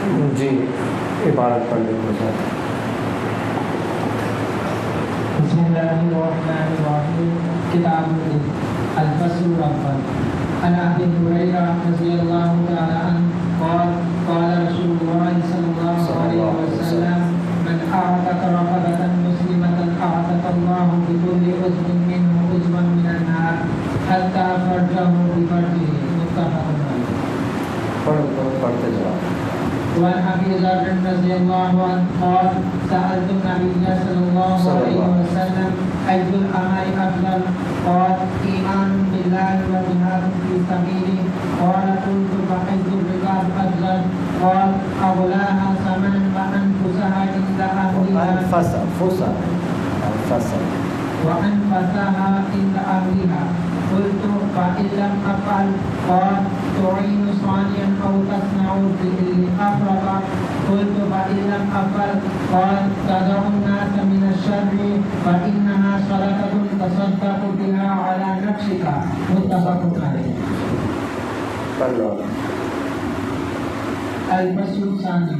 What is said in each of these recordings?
جی عبارت پڑھ لیں گے. بسم اللہ الرحمن الرحیم. کتاب الفصل الاول. عن ابي هريره رضي الله تعالى عنه قال قال رسول الله صلى الله عليه وسلم من اعتق رقبة مسلمة اعتق الله بكل عضو منه عضوا من النار حتى فرجه بفرجه. متفق عليه. پڑھتے جاؤ. وعن ابي ذر رضي الله عنه قال سألت النبي صلى الله عليه وسلم أي الأعمال أفضل؟ قال إيمان بالله وجهاد في سبيله. قال قلت فحج الرقاب أفضل؟ قال أغلاها ثمنا وأنفسها عند أهلها وأنفسها عند أهلها. قلت فإن لم أفعل؟ قال تعين صانعا أو تصنع بالأفرق. قلت فإن لم أفعل؟ قال تدع الناس من الشر فإنها صدقة تصدق بها على نفسك. متفق عليه. الفصل الثاني.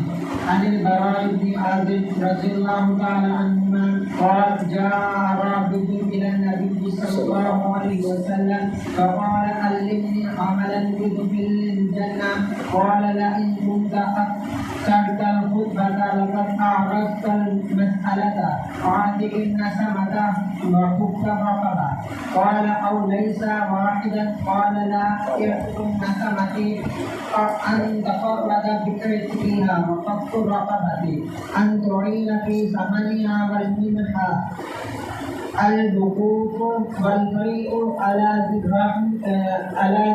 عن البراء بن عازب رضي الله تعالى عنهما قال جاء أعرابي إلى النبي صلى الله عليه وسلم فقال علمني عملا يدخلني الجنة. قال لئن كنت أكثرت الخطبة لقد أعرضت المسألة أعتق النسمة وفك الرقبة. قال أو ليس واحدا؟ قال لا. اعتق النسمة أن تفرد بكرتها وفك الرقبة أن تعين في ثمنها والمنحة الوقوف والفيء على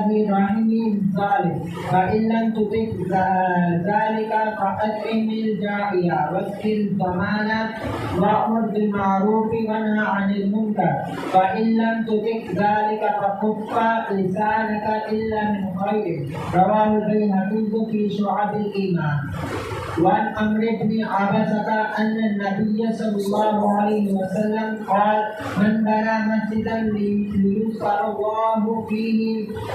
ذي رحم الظالم. فإن لم تطق ذلك فأطعم الجائع واسق الضمانة وأمر بالمعروف وانه عن المنكر. فإن لم تطق ذلك فكف لسانك إلا من خير. رواه البيهقي في شعب الإيمان. وعن عمرو بن عبسة أن النبي صلى الله عليه وسلم قال من بنى مسجدا ليذكر الله فيه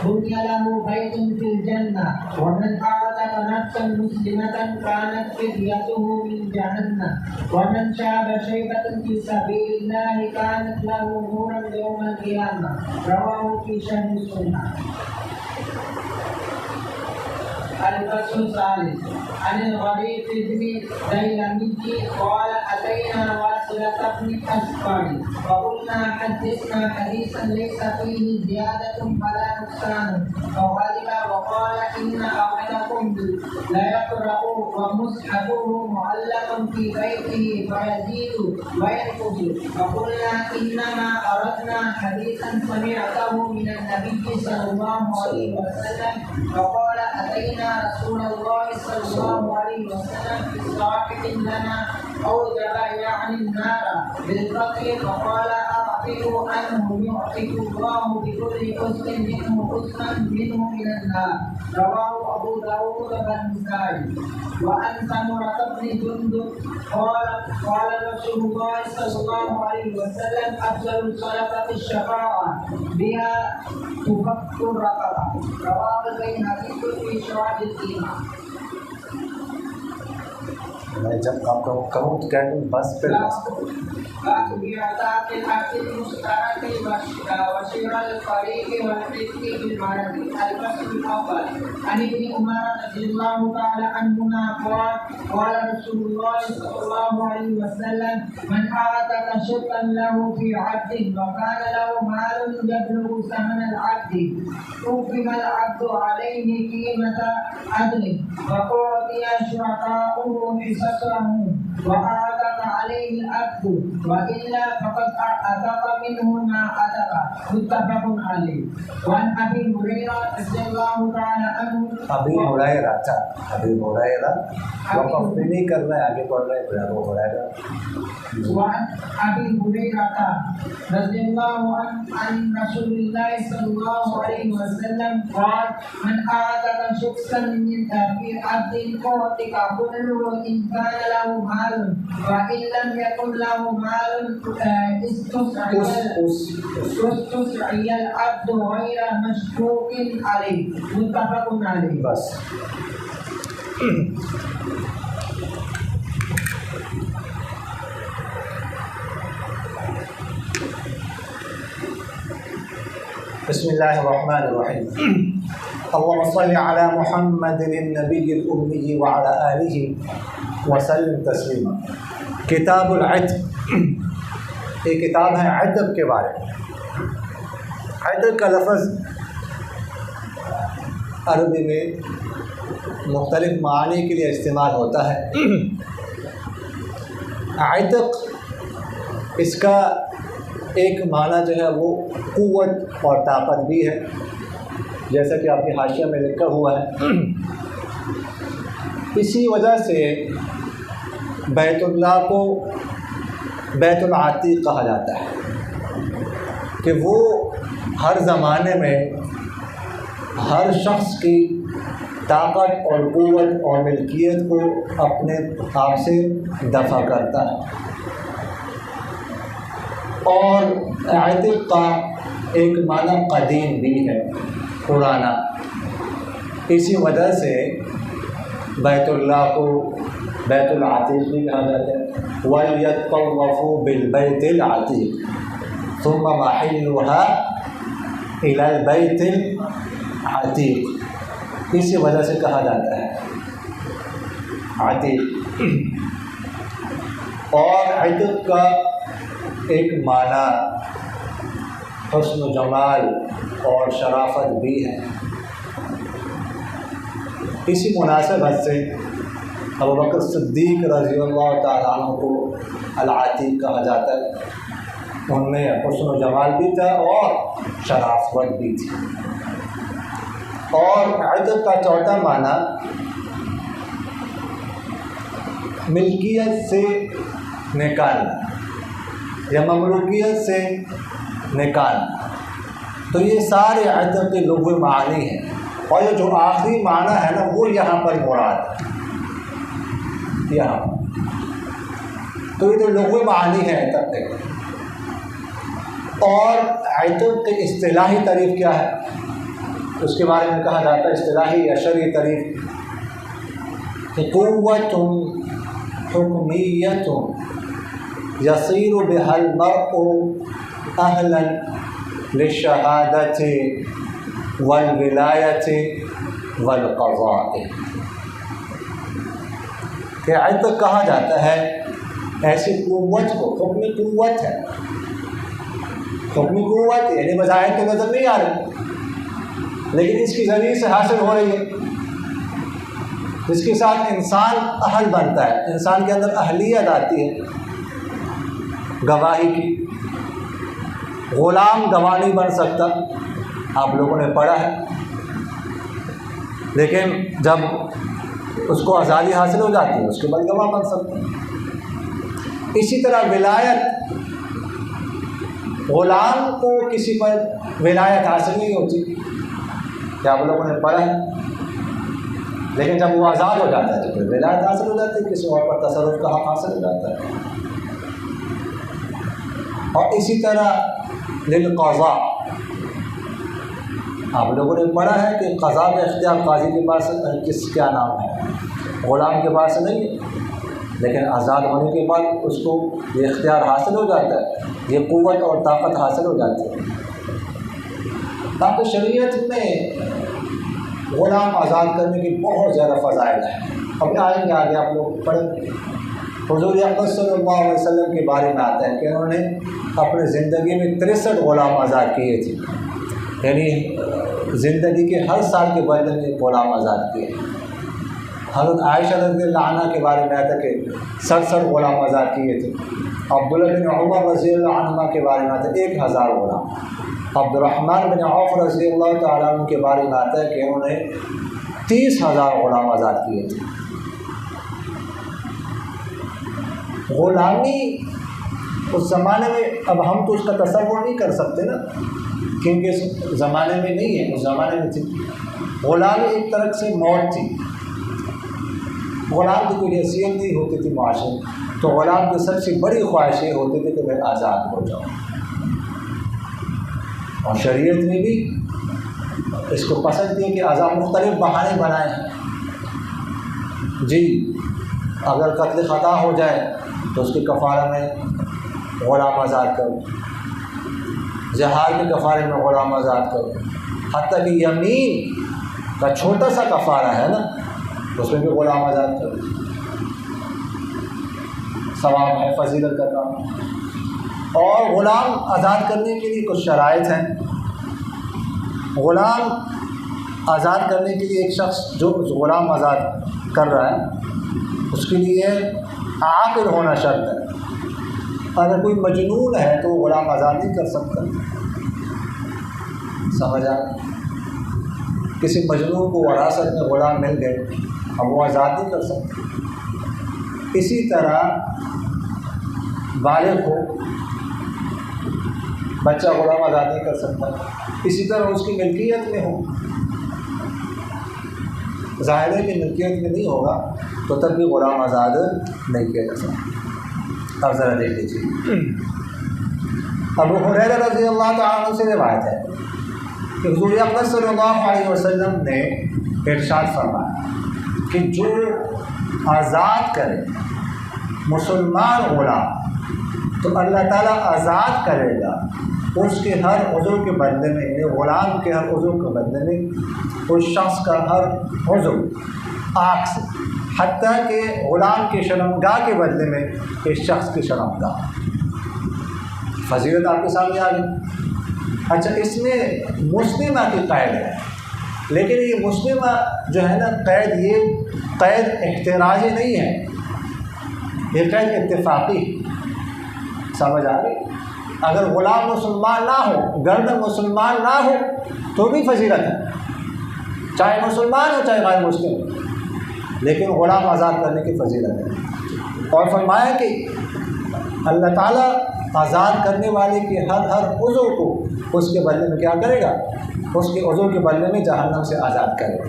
بني له بيت في الجنة. ومن أعتق نفسا مسلمة كانت فديته من جهنم. ومن شاب شيبة في سبيل الله كانت له نورا يوم القيامة. رواه في شرح السنة. الفصل الثالث. عن الغريب بن ديلمي قال أتينا واصلة بن أسفار فقلنا حدثنا حديثا ليس فيه زيادة ولا نقصان. فغضب وقال إن أحدكم ليقرأ ومصحفه معلق في بيته فيزيد وينقص. فقلنا إنما أردنا حديثا سمعته من النبي صلى الله عليه وسلم. فقال أتينا رسول الله صلى الله عليه وسلم في صاحب لنا أوجب يعني النار بالقتل. فقال أعطيه أنه يعطيك الله بكل حسن منه حسنا منه من النار. رواه أبو داود والنسائي. وعن سمرة بن جندب قال رسول الله صلى الله عليه وسلم أفضل الصدقة الشفاعة بها تفك الرقبة. رواه البيهقي في شعب الإيمان. میں جب آپ کا کہوں تو کہتے ہیں بس پہ عن ابن عمر رضي الله تعالى عنهما قال رسول الله صلى الله عليه وسلم من أعتق شقا له في عبد وكان له مال يبلغ ثمن العبد أوفم العبد عليه قيمة عدل وأعطي شركاؤه حصصه وأعتق عليه العبد وإلا فقد أعتق منه ما أعتق. متفق عليه. وعن أبي هريرة رضي الله تعالى عنه ابھی ہریرہ وقف بھی نہیں کر رہے آگے پڑھ رہے ہیں ابو ہریرہ. وعن أبي هريرة رضي الله عنه عن رسول الله صلى الله عليه وسلم قال من أعتق شخصا من في عبد أعتق كله إن كان له مال وإن لم يكن له مال استسعي العبد غير مشكوك عليه. متفق عليه. بس بسم اللہ الرحمن الرحیم اللهم صل علی محمد النبی الأمی وعلی آلہ وسلم تسلیما۔ کتاب العتق، یہ کتاب ہے عتق کے بارے میں۔ عتق کا لفظ عربی میں مختلف معنی کے لیے استعمال ہوتا ہے۔ عتق اس کا ایک معنی جو ہے وہ قوت اور طاقت بھی ہے، جیسا کہ آپ کی حاشیہ میں لکھا ہوا ہے۔ اسی وجہ سے بیت اللہ کو بیت العتیق کہا جاتا ہے کہ وہ ہر زمانے میں ہر شخص کی طاقت اور قوت اور ملکیت کو اپنے آپ سے دفع کرتا ہے۔ اور عتق کا ایک معنی قدیم بھی ہے، پرانا۔ اسی وجہ سے بیت اللہ کو بیت العتیق بھی کہا جاتا ہے۔ وَلْيَطَّوَّفُوا بِالْبَيْتِ الْعَتِيقِ ثُمَّ مَحِلُّهَا إِلَى الْبَيْتِ الْعَتِيقِ، اسی وجہ سے کہا جاتا ہے عتیق۔ اور عتق کا ایک معنی حسن و جمال اور شرافت بھی ہے۔ اسی مناسبت سے ابوبکر صدیق رضی اللہ تعالیٰ عنہ کو العتیق کہا جاتا ہے۔ ان میں حسن و جمال بھی تھا اور شرافت بھی تھی۔ اور عتق کا چوتھا معنی ملکیت سے نکالنا یا مملوکیت سے نکالنا۔ تو یہ سارے عتق کے لغوی معنی ہیں، اور یہ جو آخری معنی ہے نا وہ یہاں پر مراد ہے، یہاں تو یہ جو لغوی معنی ہے عتق کے۔ اور عتق کے اصطلاحی تعریف کیا ہے اس کے بارے میں کہا جاتا ہے، اصطلاحی یا شرعی تعریف کہ قوت حکمیت یصیر بها المرء اہلا للشہادۃ والولایۃ والقضاء، کہ عتق کہا جاتا ہے ایسی قوت کو، حکمی قوت ہے، حکمی قوت یعنی بظاہر تو نظر نہیں آ رہی لیکن اس کی ذریعے سے حاصل ہو رہی ہے، جس کے ساتھ انسان اہل بنتا ہے، انسان کے اندر اہلیت آتی ہے گواہی کی۔ غلام گواہ نہیں بن سکتا، آپ لوگوں نے پڑھا ہے، لیکن جب اس کو آزادی حاصل ہو جاتی ہے اس کے بعد گواہ بن سکتا ہے۔ اسی طرح ولایت، غلام کو کسی پر ولایت حاصل نہیں ہوتی، کیا آپ لوگوں نے پڑھا ہے، لیکن جب وہ آزاد ہو جاتا ہے تو پھر ولایت حاصل ہو جاتی ہے، کسی اور پر تصرف کا حق حاصل ہو جاتا ہے۔ اور اسی طرح للقضاء، آپ لوگوں نے پڑھا ہے کہ قضاء کا اختیار قاضی کے پاس کیا نام ہے، غلام کے پاس نہیں ہے، لیکن آزاد ہونے کے بعد اس کو یہ اختیار حاصل ہو جاتا ہے، یہ قوت اور طاقت حاصل ہو جاتی ہے۔ تاکہ شریعت میں غلام آزاد کرنے کی بہت زیادہ فضائل ہیں، اب آئیں گے آگے آپ لوگ پڑھیں۔ حضور اقدس صلی اللہ علیہ وسلم کے بارے میں آتا ہے کہ انہوں نے اپنے زندگی میں 63 غلام آزاد کیے تھے، یعنی زندگی کے ہر سال کے بدلے میں غلام آزاد کیے۔ حضرت عائشہ رضی اللہ عنہ کے بارے میں آتا ہے کہ 67 غلام آزاد کیے تھے۔ عبداللہ بن عمر رضی اللہ عنہ کے بارے میں آتا ہے 1000 غلام۔ عبد الرحمن بن عوف رضی اللہ تعالیٰ عنہ کے بارے میں آتا ہے کہ انہوں نے 30,000 غلام آزاد کیے تھے۔ غلامی اس زمانے میں، اب ہم تو اس کا تصور نہیں کر سکتے نا، کیونکہ اس زمانے میں نہیں ہے، اس زمانے میں تھی۔ غلامی ایک طرح سے موت تھی، غلام کی کوئی حیثیت نہیں ہوتی تھی معاشرے میں، تو غلام کی سب سے بڑی خواہش یہ ہوتی تھی کہ میں آزاد ہو جاؤں۔ اور شریعت میں بھی اس کو پسند کیا کہ آزاد مختلف بہانے بنائے ہیں جی اگر قتل خطا ہو جائے تو اس کے کفارے میں غلام آزاد کرو، زہار کے کفارے میں غلام آزاد کرو، حتیٰ کہ یمین کا چھوٹا سا کفارہ ہے نا اس میں بھی غلام آزاد کرو، ثواب ہے، فضیلت کا کام۔ اور غلام آزاد کرنے کے لیے کچھ شرائط ہیں۔ غلام آزاد کرنے کے لیے ایک شخص جو غلام آزاد کر رہا ہے اس کے لیے عاقل ہونا شرط ہے۔ اگر کوئی مجنون ہے تو وہ غلام آزاد نہیں کر سکتا، سمجھ آئے؟ کسی مجنون کو وراثت میں غلام مل گئے اب وہ آزاد نہیں کر سکتا۔ اسی طرح بالغ ہو بچہ غلام آزاد نہیں کر سکتا، اسی طرح اس کی ملکیت میں ہو، ظاہر ہے کہ ملکیت میں نہیں ہوگا تو تب بھی غلام آزاد نہیں کیا جا سکتا۔ اب ذرا دیکھ لیجیے، ابو ہریرہ رضی اللہ تعالیٰ عنہ سے روایت ہے کہ حضور اکرم صلی اللہ علیہ وسلم نے ارشاد فرمایا کہ جو آزاد کرے مسلمان غلام تو اللہ تعالیٰ آزاد کرے گا اس کے ہر عضو کے بدلے میں، یعنی غلام کے ہر عضو کے بدلے میں اس شخص کا ہر عضو آنکھ سے، حتیٰ کہ غلام کی شرمگاہ کے بدلے میں اس شخص کی شرمگاہ۔ فضیلت آپ کے سامنے آ گئی۔ اچھا، اس میں مسلمہ کی قید ہے، لیکن یہ مسلمہ جو ہے نا قید، یہ قید احتراجی نہیں ہے، یہ قید اتفاقی، سمجھ آ گئی؟ اگر غلام مسلمان نہ ہو، گرد مسلمان نہ ہو تو بھی فضیلت ہے، چاہے مسلمان ہو چاہے غیر مسلم ہو، لیکن غلام آزاد کرنے کی فضیلت ہے۔ اور فرمایا کہ اللہ تعالیٰ آزاد کرنے والے کے ہر عضو کو اس کے بدلے میں کیا کرے گا؟ اس کے عضو کے بدلے میں جہنم سے آزاد کرے گا۔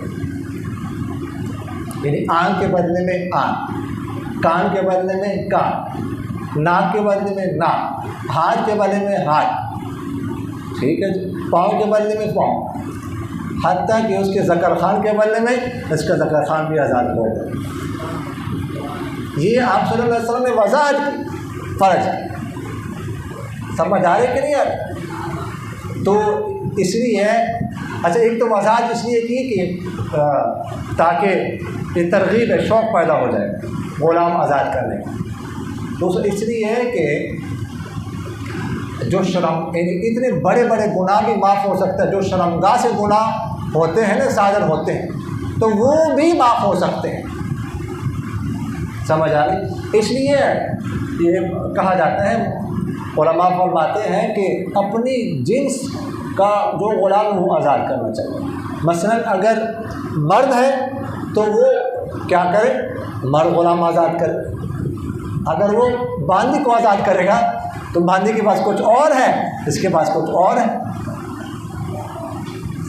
یعنی آنکھ کے بدلے میں آنکھ، کان کے بدلے میں کان، ناک کے بدلے میں ناک، ہاتھ کے بدلے میں ہاتھ، ٹھیک ہے جی، پاؤں کے بدلے میں پاؤں، حتیٰ کہ اس کے ذکر خان کے بدلے میں اس کا ذکر خان بھی آزاد ہو گیا۔ یہ آپ صلی اللہ علیہ وسلم نے وضاحت کی فرض ہے، سمجھ آ رہی کہ نہیں ہے؟ تو اس لیے اچھا، ایک تو وضاحت اس لیے کی کہ تاکہ یہ ترغیب شوق پیدا ہو جائے غلام آزاد کرنے کا۔ دوسرا اس لیے ہے کہ جو یعنی اتنے بڑے بڑے گناہ بھی معاف ہو سکتا ہے، جو شرمگاہ سے گناہ ہوتے ہیں نا، صادر ہوتے ہیں، تو وہ بھی معاف ہو سکتے ہیں، سمجھ آ رہی؟ اس لیے یہ کہا جاتا ہے، علماء فرماتے ہیں کہ اپنی جنس کا جو غلام وہ آزاد کرنا چاہیے۔ مثلا اگر مرد ہے تو وہ کیا کرے؟ مرد غلام آزاد کرے۔ اگر وہ باندی کو آزاد کرے گا تو باندی کے پاس کچھ اور ہے، اس کے پاس کچھ اور ہے،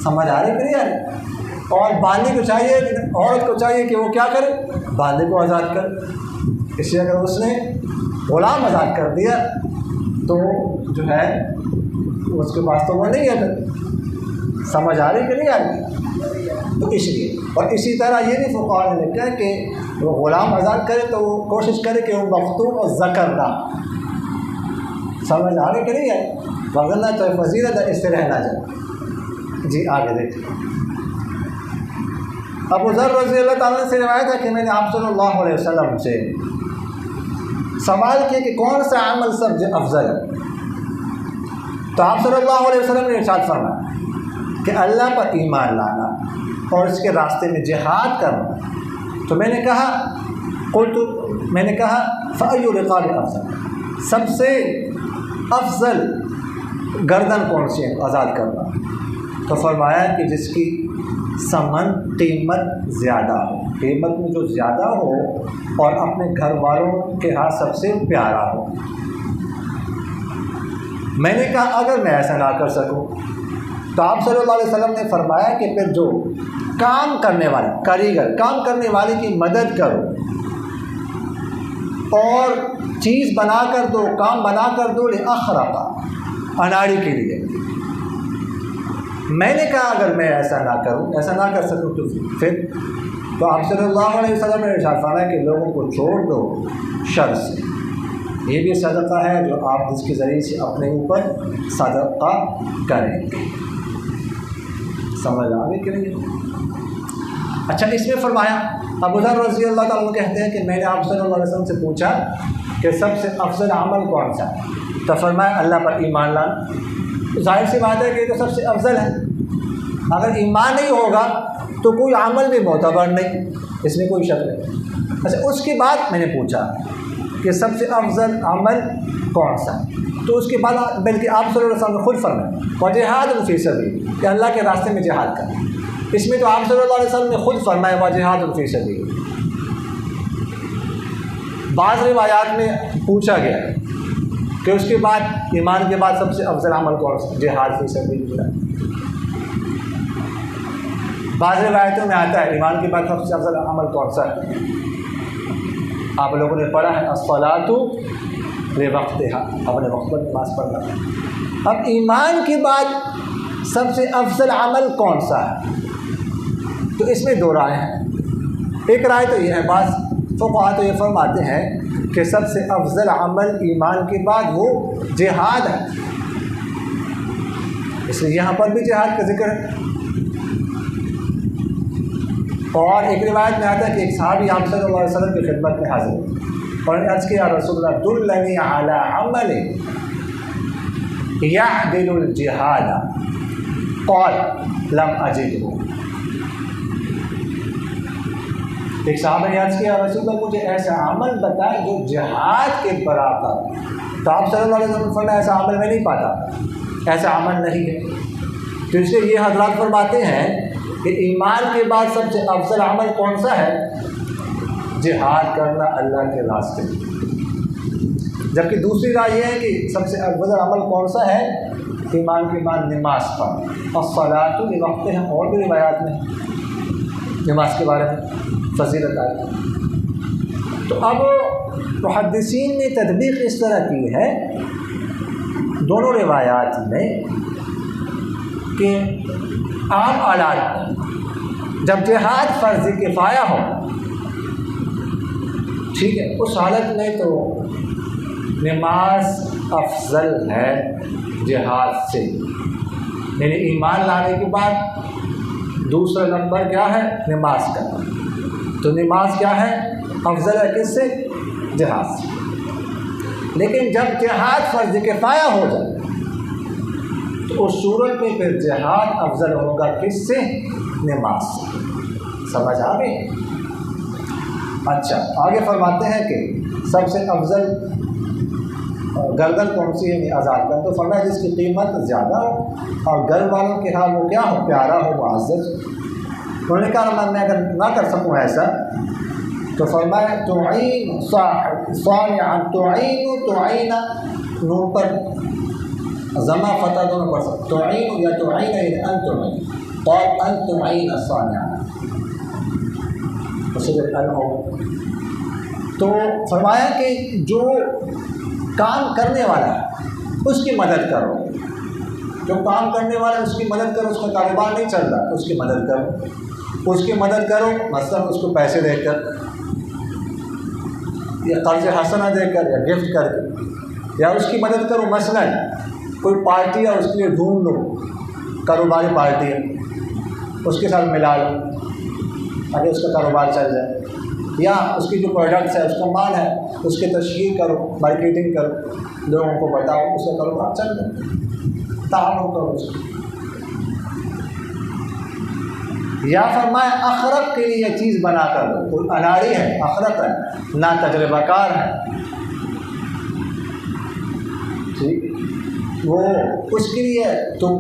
سمجھ آ رہی کہ نہیں آ رہی؟ اور باندی کو چاہیے، عورت کو چاہیے کہ وہ کیا کرے؟ باندی کو آزاد کرے۔ اس لیے اگر اس نے غلام آزاد کر دیا تو جو ہے اس کے پاس تو وہ نہیں ہے، سمجھ آ رہی کہ نہیں آ رہی؟ تو اس لیے، اور اسی طرح یہ بھی فقہاء نے لکھا ہے کہ وہ غلام آزاد کرے تو وہ کوشش کرے کہ وہ مختوم اور ذکر نہ، سمجھ آ رہی کہ نہیں ہے؟ وغیرہ تو فضیلت ہے، اس سے رہنا جائے۔ جی آگے دیکھیں، ابو ذر رضی اللہ تعالیٰ سے روایت ہے کہ میں نے آپ صلی اللہ علیہ وسلم سے سوال کیا کہ کون سا عمل سب سے افضل ہے، تو آپ صلی اللہ علیہ وسلم نے ارشاد فرمایا کہ اللہ پر ایمان لانا اور اس کے راستے میں جہاد کرنا۔ تو میں نے کہا فأی الرقاب افضل، سب سے افضل گردن کون سی ہے آزاد کرنا؟ تو فرمایا کہ جس کی ثمن قیمت زیادہ ہو، قیمت میں جو زیادہ ہو اور اپنے گھر والوں کے ہاتھ سب سے پیارا ہو۔ میں نے کہا اگر میں ایسا نہ کر سکوں تو آپ صلی اللہ علیہ وسلم نے فرمایا کہ پھر جو کام کرنے والے کاریگر، کام کرنے والے کی مدد کرو اور چیز بنا کر دو، کام بنا کر دو، لأخرقا، اناڑی کے لیے۔ میں نے کہا اگر میں ایسا نہ کروں، ایسا نہ کر سکوں تو پھر تو آپ صلی اللہ علیہ وسلم نے ارشاد فرمایا کہ لوگوں کو چھوڑ دو شر سے، یہ بھی صدقہ ہے جو آپ جس کے ذریعے سے اپنے اوپر صدقہ کریں گے۔ سمجھ آ گئی کہ نہیں؟ اچھا، اس میں فرمایا ابو ذر رضی اللہ تعالیٰ عنہ کہتے ہیں کہ میں نے آپ صلی اللہ علیہ وسلم سے پوچھا کہ سب سے افضل عمل کون سا ہے؟ تو فرمایا اللہ پر ایمان لانا۔ ظاہر سی بات ہے کہ یہ تو سب سے افضل ہے، اگر ایمان نہیں ہوگا تو کوئی عمل بھی معتبر نہیں، اس میں کوئی شک نہیں۔ اچھا، اس کے بعد میں نے پوچھا کہ سب سے افضل عمل کون سا ہے، تو اس کے بعد بلکہ آپ صلی اللہ علیہ وسلم نے خود فرمایا وجہاد فی سبیل، کہ اللہ کے راستے میں جہاد کرنا۔ اس میں تو آپ صلی اللہ علیہ وسلم نے خود فرمایا وجہاد فی سبیل۔ بعض روایات میں پوچھا گیا کہ اس کے بعد ایمان کے بعد سب سے افضل عمل کون سا؟ جہاد فی سبیل اللہ۔ بعض روایتوں میں آتا ہے ایمان کے بعد سب سے افضل عمل کون سا ہے؟ آپ لوگوں نے پڑھا ہے الصلاۃ لوقتہا، اپنے وقت پر نماز پڑھنا۔ اب ایمان کے بعد سب سے افضل عمل کون سا ہے؟ تو اس میں دو رائے ہیں۔ ایک رائے تو یہ ہے، بعض فقہا تو یہ فرماتے ہیں کہ سب سے افضل عمل ایمان کے بعد وہ جہاد ہے، اس لیے یہاں پر بھی جہاد کا ذکر ہے۔ اور ایک روایت میں آتا ہے کہ ایک صحابی آپ صلی اللہ علیہ وسلم کی خدمت میں حاضر ہوئے اور نے عرض کیا رسول اللہ دلنی علی عمل یعدل الجہاد، قال لم اجدہ۔ ایک صحابہ نے عرض کیا رسول اللہ مجھے ایسا عمل بتائے جو جہاد کے برابر، تو آپ صلی اللہ علیہ وسلم نے فرمایا ایسا عمل میں نہیں پاتا، ایسا عمل نہیں ہے۔ تو اس لیے یہ حضرات فرماتے ہیں کہ ایمان کے بعد سب سے افضل عمل کون سا ہے؟ جہاد کرنا اللہ کے راستے میں۔ جبکہ دوسری رائے یہ ہے کہ سب سے افضل عمل کون سا ہے؟ ایمان کے بعد نماز پڑھنا۔ الصلاۃ لوقتہا، اور بھی روایات میں نماز کے بارے میں فضیلت آئی۔ تو اب محدثین نے تطبیق اس طرح کی ہے دونوں روایات میں کہ عام حالات میں جب جہاد فرض کفایہ ہو، ٹھیک ہے، اس حالت میں تو نماز افضل ہے جہاد سے، یعنی ایمان لانے کے بعد دوسرا نمبر کیا ہے؟ نماز کا۔ تو نماز کیا ہے؟ افضل ہے کس سے؟ جہاد سے۔ لیکن جب جہاد فرض کفایہ ہو جائے تو اس صورت میں پھر جہاد افضل ہوگا کس سے؟ نماز سے۔ سمجھ آ گئی؟ اچھا، آگے فرماتے ہیں کہ سب سے افضل گردن کون سی ہے؟ یعنی آزاد کر، تو فرمایا جس کی قیمت زیادہ ہو اور گھر والوں کے ہاں وہ کیا ہو؟ پیارا ہو، معزز۔ انہوں نے کہا میں اگر نہ کر سکوں ایسا تو فرمایا تعین صانعا، تعین نون پر ضمہ فتح دونوں پڑھ سکتے، تعین یا تعین یعنی ان تعین، قال ان تعین صانعا، اسے جب ان ہو تو فرمایا کہ جو کام کرنے والا ہے اس کی مدد کرو، جو کام کرنے والا ہے اس کی مدد کرو، اس کا کاروبار نہیں چل رہا اس کی مدد کرو، اس کی مدد کرو، مثلا اس کو پیسے دے کر یا قرض حسنہ دے کر یا گفٹ کر کے، یا اس کی مدد کرو مثلا کوئی پارٹی ہے اس کے لیے ڈھونڈ لو، کاروباری پارٹی ہے اس کے ساتھ ملا لو تاکہ اس کا کاروبار چل جائے، یا اس کی جو پروڈکٹس ہے اس کا مال ہے اس کی تشہیر کرو، مارکیٹنگ کرو، لوگوں کو بتاؤ، اس کا کاروبار چل جائے، تعاون کرو اس کو۔ یا فرمایا اخرق کے لیے یہ چیز بنا کر دو، کوئی اناڑی ہے، اخرق ہے، نہ تجربہ کار ہے، ٹھیک، وہ اس کے لیے تم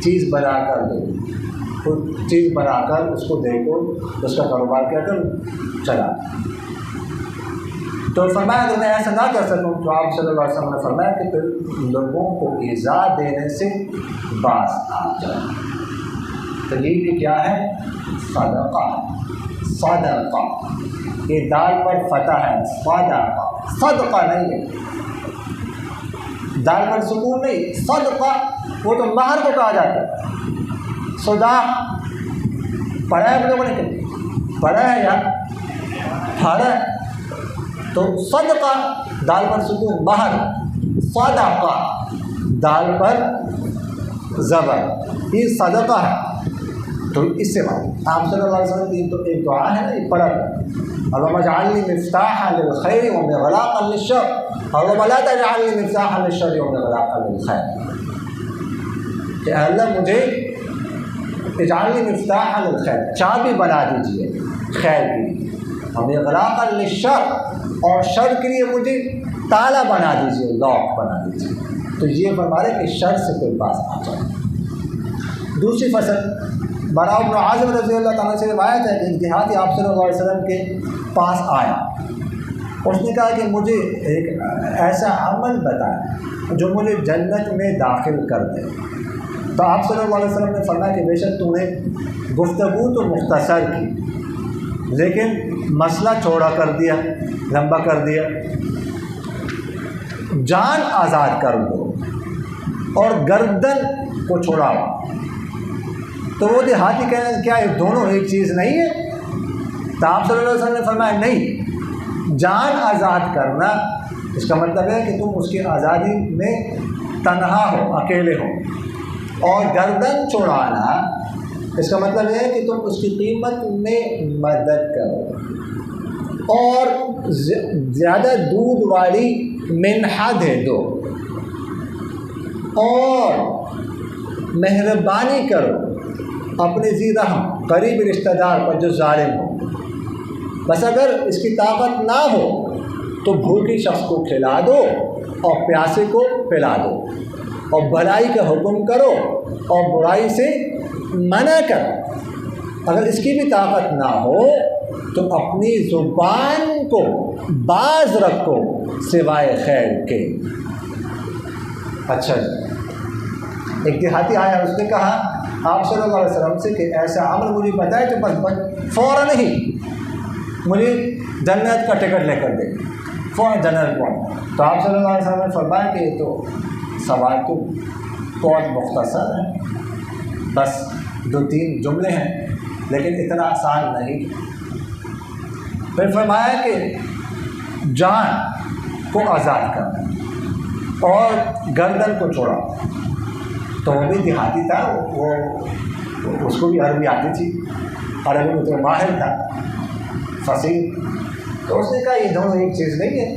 چیز بنا کر دو، کوئی چیز بنا کر اس کو دیکھو، اس کا کاروبار کیا کرو چلا۔ تو فرمایا اگر میں ایسا نہ کر سکوں تو آپ صلی اللہ علیہ وسلم نے فرمایا کہ پھر لوگوں کو ایذا دینے سے باز آ جائے۔ تو یہ بھی کیا ہے؟ صدقہ، صدقہ، یہ دال پر فتح ہے، صدقہ، صدقہ نہیں ہے، دال پر سکون نہیں، صدقہ وہ تو مہر کو کہا جاتا ہے، صداق پڑھا ہے لوگوں نے کہ پڑھا ہے یا پڑھا ہے؟ تو صدقہ دال پر سکون مہر، صدقہ دال پر زبر، یہ صدقہ ہے۔ تو اس سے بات آپ صلی اللہ علیہ وسلم کی تو ایک دعا ہے نا، یہ پڑھا اللہم اجعلنی مفتاحا للخیر ومغلاقا للشر، اللہم لا تجعلنی مفتاحا للشر ومغلاقا للخیر، کہ اللہ مجھے اجعلنی مفتاحا للخیر، چابی بنا دیجیے خیر کی، ومغلاقا للشر، اور شر کے لیے مجھے تالا بنا دیجیے، لاک بنا دیجیے۔ تو یہ فرما رہے کہ شر سے کوئی باز آ جائے۔ دوسری فصل براء بن عازب رضی اللہ تعالیٰ سے روایت ہے کہ دیہاتی آپ صلی اللہ علیہ وسلم کے پاس آیا، اس نے کہا کہ مجھے ایک ایسا عمل بتائے جو مجھے جنت میں داخل کر دے۔ تو آپ صلی اللہ علیہ وسلم نے فرمایا کہ بے شک تو نے گفتگو تو مختصر کی لیکن مسئلہ چوڑا کر دیا، لمبا کر دیا۔ جان آزاد کر دو اور گردن کو چھوڑاؤ۔ تو وہ دیہاتی کہنے کیا یہ دونوں ایک چیز نہیں ہے؟ تو آپ صلی اللہ علیہ وسلم نے فرمایا نہیں، جان آزاد کرنا اس کا مطلب ہے کہ تم اس کی آزادی میں تنہا ہو، اکیلے ہو، اور گردن چھوڑانا اس کا مطلب ہے کہ تم اس کی قیمت میں مدد کرو اور زیادہ دودھ والی منحہ دے دو اور مہربانی کرو اپنے ذی رحم قریبی رشتہ دار پر جو ظالم ہو۔ بس اگر اس کی طاقت نہ ہو تو بھوکی شخص کو کھلا دو اور پیاسے کو پلا دو، اور بھلائی کا حکم کرو اور برائی سے منع کرو۔ اگر اس کی بھی طاقت نہ ہو تو اپنی زبان کو باز رکھو سوائے خیر کے۔ اچھا جی، ایک دیہاتی آیا، اس نے کہا آپ صلی اللہ علیہ وسلم سے کہ ایسا عمل مجھے بتائے جو بس فوراً ہی مجھے جنت کا ٹکٹ لے کر دے، فوراً جنت پہنچ۔ تو آپ صلی اللہ علیہ وسلم نے فرمایا کہ یہ تو سوال تو بہت مختصر ہے، بس 2-3 جملے ہیں لیکن اتنا آسان نہیں۔ پھر فرمایا کہ جان کو آزاد کرنا اور گردن کو چھوڑا۔ تو وہ بھی دیہاتی تھا، وہ اس کو بھی عربی آتی تھی، عربی میں تو ماہر تھا، فصیح۔ تو اس نے کہا یہ دونوں ایک چیز نہیں ہے۔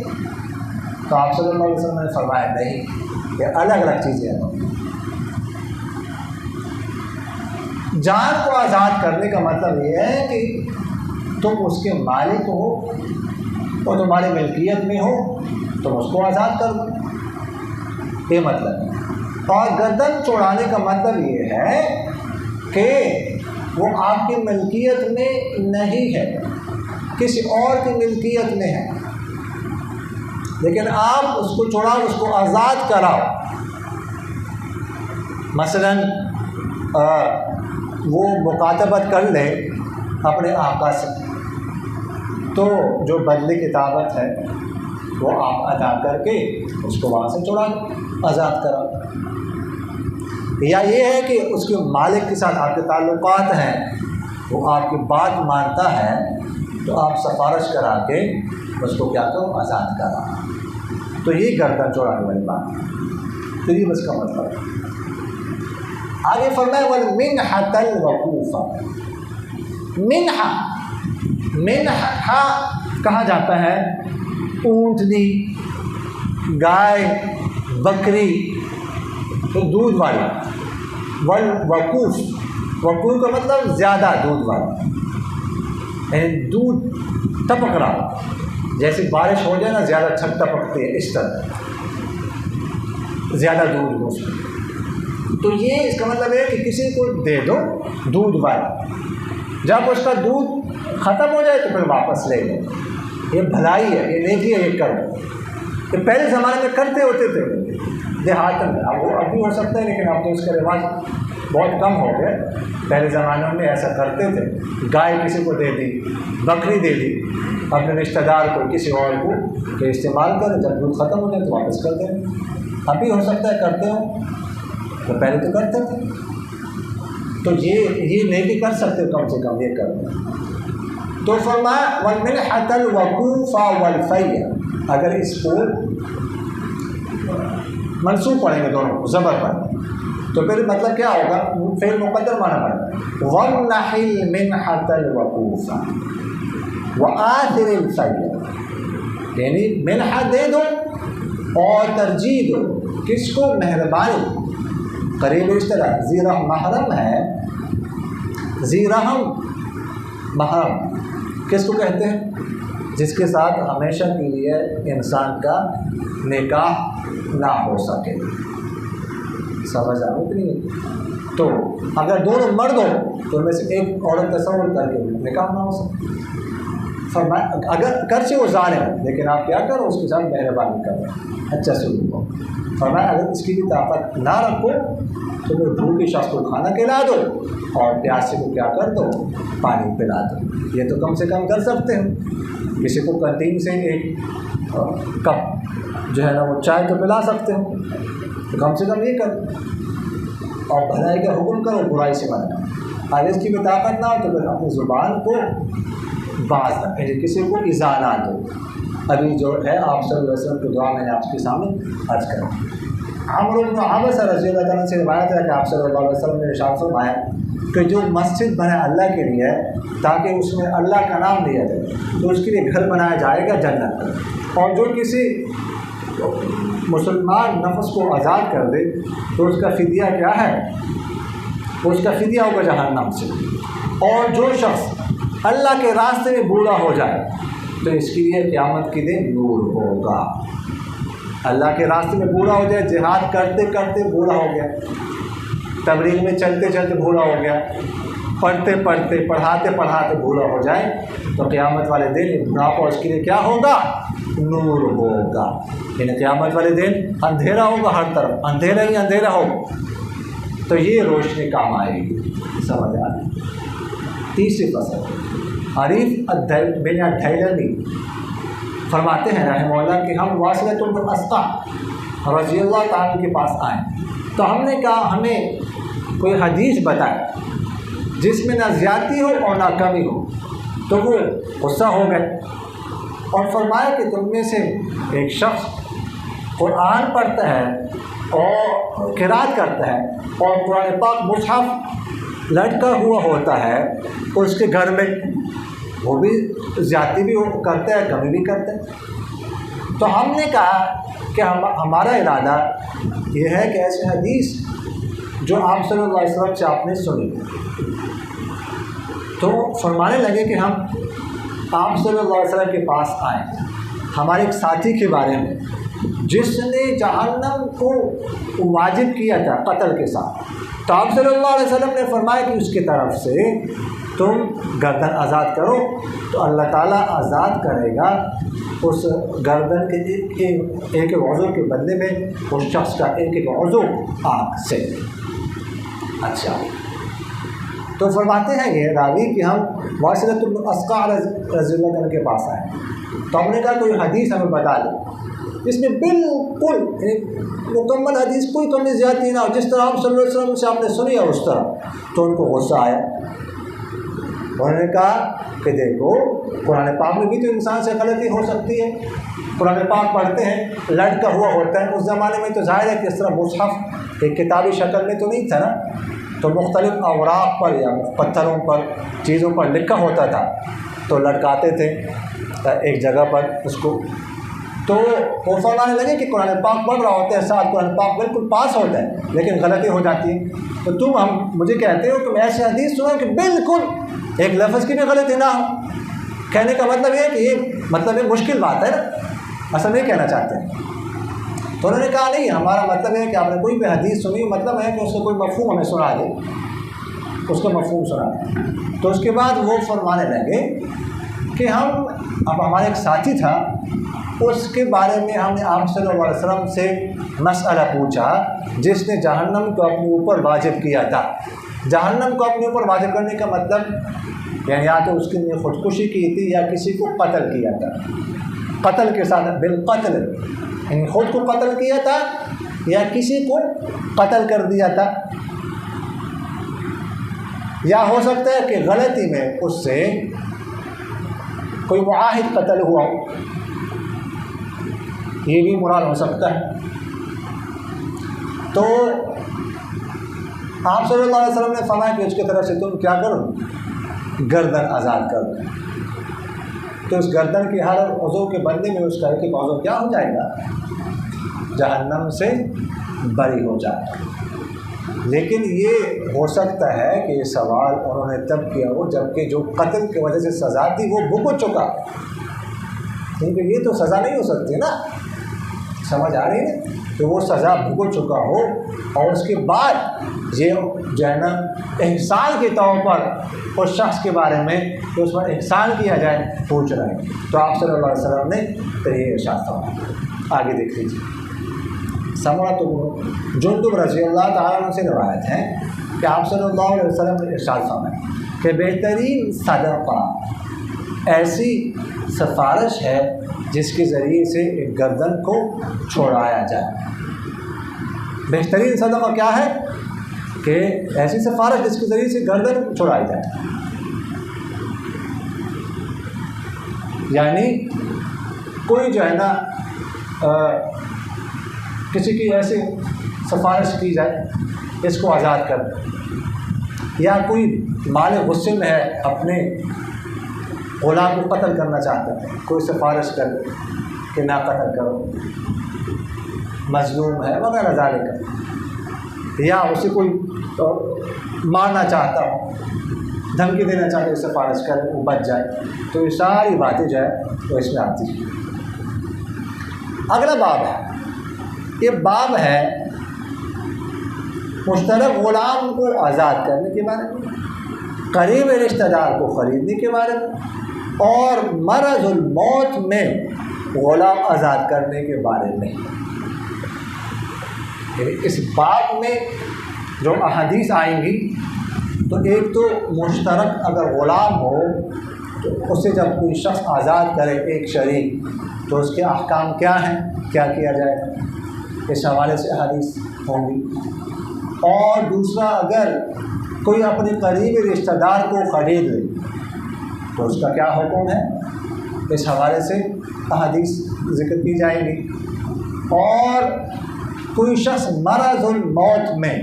تو آپ صلی اللہ علیہ وسلم نے فرمایا نہیں، یہ الگ الگ چیزیں ہیں۔ جان کو آزاد کرنے کا مطلب یہ ہے کہ تم اس کے مالک ہو، وہ تمہاری ملکیت میں ہو، تم اس کو آزاد کر دو، یہ مطلب ہے۔ اور گردن چھوڑانے کا مطلب یہ ہے کہ وہ آپ کی ملکیت میں نہیں ہے، کسی اور کی ملکیت میں ہے، لیکن آپ اس کو چھوڑاؤ، اس کو آزاد کراؤ۔ مثلا وہ مکاتبت کر لے اپنے آقا سے، تو جو بدلے کی طاقت ہے وہ آپ ادا کر کے اس کو وہاں سے چھوڑا دو، آزاد کراؤ۔ یا یہ ہے کہ اس کے مالک کے ساتھ آپ کے تعلقات ہیں، وہ آپ کی بات مانتا ہے تو آپ سفارش کرا کے اس کو کیا کرو، آزاد کرا۔ تو یہ گردن چھوڑانے والی بات ہے۔ تو یہ بس کا مطلب ہے۔ آگے فرمایا وَالْمِنْحَةَ الْوَقُوفَ، منحہ کہا جاتا ہے اونٹنی، گائے، بکری، تو دودھ والی۔ والوقوف، وقوف کا مطلب زیادہ دودھ والا، یعنی دودھ ٹپک رہا، جیسے بارش ہو جائے نا زیادہ چھت ٹپکتی ہے، اس طرح زیادہ دودھ ہو اس میں۔ تو یہ اس کا مطلب ہے کہ کسی کو دے دو دودھ والا، جب اس کا دودھ ختم ہو جائے تو پھر واپس لے لو۔ یہ بھلائی ہے، یہ نیکی ہے، یہ کرو۔ یہ پہلے زمانے میں کرتے ہوتے تھے دیہات میں، اب وہ اب بھی ہو سکتا ہے لیکن اب تو اس کا رواج بہت کم ہو گیا۔ پہلے زمانوں میں ایسا کرتے تھے، گائے کسی کو دے دی، بکری دے دی اپنے رشتہ دار کو، کسی اور کو کہ استعمال کریں، جب دودھ ختم ہو جائے تو واپس کر دیں۔ اب بھی ہو سکتا ہے کرتے ہوں، تو پہلے تو کرتے تھے۔ تو یہ نہیں بھی کر سکتے، کم سے کم یہ کر دیں۔ تو فرمایا والملحة الوقوف والفی، اگر اس کو منصوب پڑھیں گے دونوں زبر پر تو پھر مطلب کیا ہوگا؟ فعل مقدر مانا پڑے گا وامنح المنحة الوقوف وآثر الفی، یعنی منحہ دے دو اور ترجیح دو کس کو؟ مہربانی، قریب رشتہ دار، ذی رحم محرم ہے، ذی رحم محرم کس کو کہتے ہیں؟ جس کے ساتھ ہمیشہ کے لیے انسان کا نکاح نہ ہو سکے، سمجھ آ کہ نہیں؟ تو اگر دونوں مرد ہو تو ان میں سے ایک عورت تصور کر کے نکاح نہ ہو سکے، فرمایا اگر گرچہ وہ ظالم ہے لیکن آپ کیا کرو؟ اس کے ساتھ مہربانی کرو، اچھا سلوک ہو۔ فرمایا اگر اس کی بھی طاقت نہ رکھو تو پھر بھوکے شخص کو کھانا کھلا دو اور پیاسے کو کیا کر دو؟ پانی پلا دو۔ یہ تو کم سے کم کر سکتے ہیں، کسی کو کنٹین سے ایک کپ جو ہے نا وہ چائے تو پلا سکتے ہو، تو کم سے کم یہ کرو اور بھلائی کا حکم کرو، برائی سے منع۔ اگر اس کی بھی طاقت نہ ہو تو پھر اپنی زبان کو باز رکھیں، کسی کو ایذا نہ دو۔ ابھی جو ہے آپ صلی اللہ علیہ وسلم کی دعا میں نے آپ کے سامنے عرض کرا۔ عمرو بن عبس رضی اللہ عنہ سے روایت ہے کہ آپ صلی اللہ علیہ وسلم نے ارشاد فرمایا کہ جو مسجد بنے اللہ کے لیے تاکہ اس میں اللہ کا نام لیا جائے تو اس کے لیے گھر بنایا جائے گا جنت میں، اور جو کسی مسلمان نفس کو آزاد کر دے تو اس کا فدیہ کیا ہے؟ اس کا فدیہ ہوگا جہنم سے، اور جو شخص اللہ کے راستے میں بوڑھا ہو جائے تو اس کے لیے قیامت کے دن نور ہوگا۔ اللہ کے راستے میں بوڑھا ہو جائے، جہاد کرتے کرتے بوڑھا ہو گیا، تبلیغ میں چلتے چلتے بوڑھا ہو گیا، پڑھتے پڑھتے پڑھاتے پڑھاتے بوڑھا ہو جائے تو قیامت والے دن بڑھاپا اس کے لیے کیا ہوگا؟ نور ہوگا۔ یعنی قیامت والے دن اندھیرا ہوگا، ہر طرف اندھیرا ہی اندھیرا ہوگا، تو یہ روشنی کام آئے گی۔ سمجھ آ رہی؟ تیسری فصل عریف بن الدیلمی فرماتے ہیں رحمہ اللہ کہ ہم واصلۃ بن اسقع رضی اللہ تعالیٰ کے پاس آئے تو ہم نے کہا ہمیں کوئی حدیث بتائے جس میں نہ زیادتی ہو اور نہ کمی ہو، تو وہ غصہ ہو گئے اور فرمایا کہ تم میں سے ایک شخص قرآن پڑھتا ہے اور قرات کرتا ہے اور قرآن پاک مصحف لٹکا ہوا ہوتا ہے اس کے گھر میں، وہ بھی زیادتی بھی کرتا ہے کمی بھی کرتا ہے۔ تو ہم نے کہا کہ ہمارا ارادہ یہ ہے کہ ایسے حدیث جو آپ صلی اللہ علیہ وسلم سے آپ نے سنی، تو فرمانے لگے کہ ہم آپ صلی اللہ علیہ وسلم کے پاس آئیں ہمارے ایک ساتھی کے بارے میں جس نے جہنم کو واجب کیا تھا قتل کے ساتھ، تو آپ صلی اللہ علیہ وسلم نے فرمایا کہ اس کی طرف سے تم گردن آزاد کرو تو اللہ تعالیٰ آزاد کرے گا اس گردن کے ایک عضو کے بدلے میں اس شخص کا ایک عضو آگ سے۔ اچھا، تو فرماتے ہیں یہ راوی کہ ہم واصلۃ بن اسقع رضی اللہ عنہ کے پاس آئے تو ہم نے کہا کوئی حدیث ہمیں بتا دیں اس میں بالکل مکمل حدیث کوئی کمی زیادتی نہ ہو، جس طرح آپ صلی اللہ علیہ وسلم سے آپ نے سنی ہے اس طرح۔ تو ان کو غصہ آیا، انہوں نے کہا کہ دیکھو قرآن پاک میں بھی تو انسان سے غلطی ہو سکتی ہے، قرآن پاک پڑھتے ہیں لٹکا ہوا ہوتا ہے، اس زمانے میں تو ظاہر ہے کہ اس طرح مصحف ایک کتابی شکل میں تو نہیں تھا نا، تو مختلف اوراق پر یا پتھروں پر چیزوں پر لکھا ہوتا تھا تو لٹکاتے تھے ایک جگہ پر اس کو، تو وہ فرمانے لگے کہ قرآن پاک پڑھ رہا ہوتا ہے، ساتھ قرآن پاک بالکل پاس ہوتا ہے لیکن غلطی ہو جاتی ہے، تو تم مجھے کہتے ہو تم ایسے حدیث سنو کہ بالکل ایک لفظ کی بھی غلطی نہ ہو۔ کہنے کا مطلب یہ ہے کہ یہ مطلب یہ مشکل بات ہے نا، اصل نہیں کہنا چاہتے ہیں۔ تو انہوں نے کہا نہیں، ہمارا مطلب ہے کہ آپ نے کوئی بھی حدیث سنی، مطلب ہے کہ اس کا کوئی مفہوم ہمیں سنا دے، اس کا مفہوم سنا دے۔ تو اس کے بعد وہ فرمانے لگے کہ اب ہمارا ایک ساتھی تھا، اس کے بارے میں ہم نے آپ صلی اللہ علیہ وسلم سے مسئلہ پوچھا جس نے جہنم کو اپنے اوپر واجب کیا تھا۔ جہنم کو اپنے اوپر واجب کرنے کا مطلب یعنی یا تو اس کے لیے خودکشی کی تھی یا کسی کو قتل کیا تھا، قتل کے ساتھ بالقتل، یعنی خود کو قتل کیا تھا یا کسی کو قتل کر دیا تھا، یا ہو سکتا ہے کہ غلطی میں اس سے کوئی معاہد قتل ہوا ہو، یہ بھی مراد ہو سکتا ہے۔ تو آپ صلی اللہ علیہ وسلم نے فرمایا کہ اس کی طرف سے تم کیا کرو، گردن آزاد کر دو۔ تو اس گردن کی ہر عضو کے بندے میں اس کا ایک عضو کیا ہو جائے گا، جہنم سے بری ہو جائے گا۔ لیکن یہ ہو سکتا ہے کہ یہ سوال انہوں نے تب کیا ہو جبکہ جو قتل کی وجہ سے سزا تھی وہ بھگت چکا، کیونکہ یہ تو سزا نہیں ہو سکتی نا، سمجھ آ رہی ہے کہ وہ سزا بھگت چکا ہو اور اس کے بعد یہ جو ہے نا احسان کے طور پر اس شخص کے بارے میں کہ اس پر احسان کیا جائے پوچھ رہے ہیں۔ تو آپ صلی اللہ علیہ وسلم نے پھر یہ ارشاد فرمایا، آگے دیکھ لیجیے۔ سمرہ بن جندب رضی اللہ تعالیٰ عنہ سے روایت ہے کہ آپ صلی اللہ علیہ وسلم نے ارشاد فرمایا کہ بہترین صدقہ ایسی سفارش ہے جس کے ذریعے سے ایک گردن کو چھوڑایا جائے۔ بہترین صدقہ کیا ہے کہ ایسی سفارش جس کے ذریعے سے گردن چھوڑائی جائے، یعنی کوئی جو ہے نا کسی کی ایسی سفارش کی جائے اس کو آزاد کر دے، یا کوئی مال غصے میں ہے اپنے غلام کو قتل کرنا چاہتا ہے، کوئی سفارش کر دے کہ نہ قتل کرو، مظلوم ہے وغیرہ ذالک، یا اسے کوئی مارنا چاہتا ہو، دھمکی دینا چاہتا ہے، سفارش کرے وہ بچ جائے، تو یہ ساری باتیں جو ہے وہ اس میں آتی ہیں۔ اگلا باب ہے، یہ باب ہے مشترک غلام کو آزاد کرنے کے بارے میں، قریب رشتہ دار کو خریدنے کے بارے میں، اور مرض الموت میں غلام آزاد کرنے کے بارے میں۔ اس باب میں جو احادیث آئیں گی تو ایک تو مشترک اگر غلام ہو تو اسے جب کوئی شخص آزاد کرے ایک شریک تو اس کے احکام کیا ہیں، کیا کیا جائے گا، اس حوالے سے احادیث ہوں گی۔ اور دوسرا اگر کوئی اپنے قریبی رشتہ دار کو خرید لے تو اس کا کیا حکم ہے، اس حوالے سے احادیث ذکر کی جائیں گی۔ اور کوئی شخص مرض الموت میں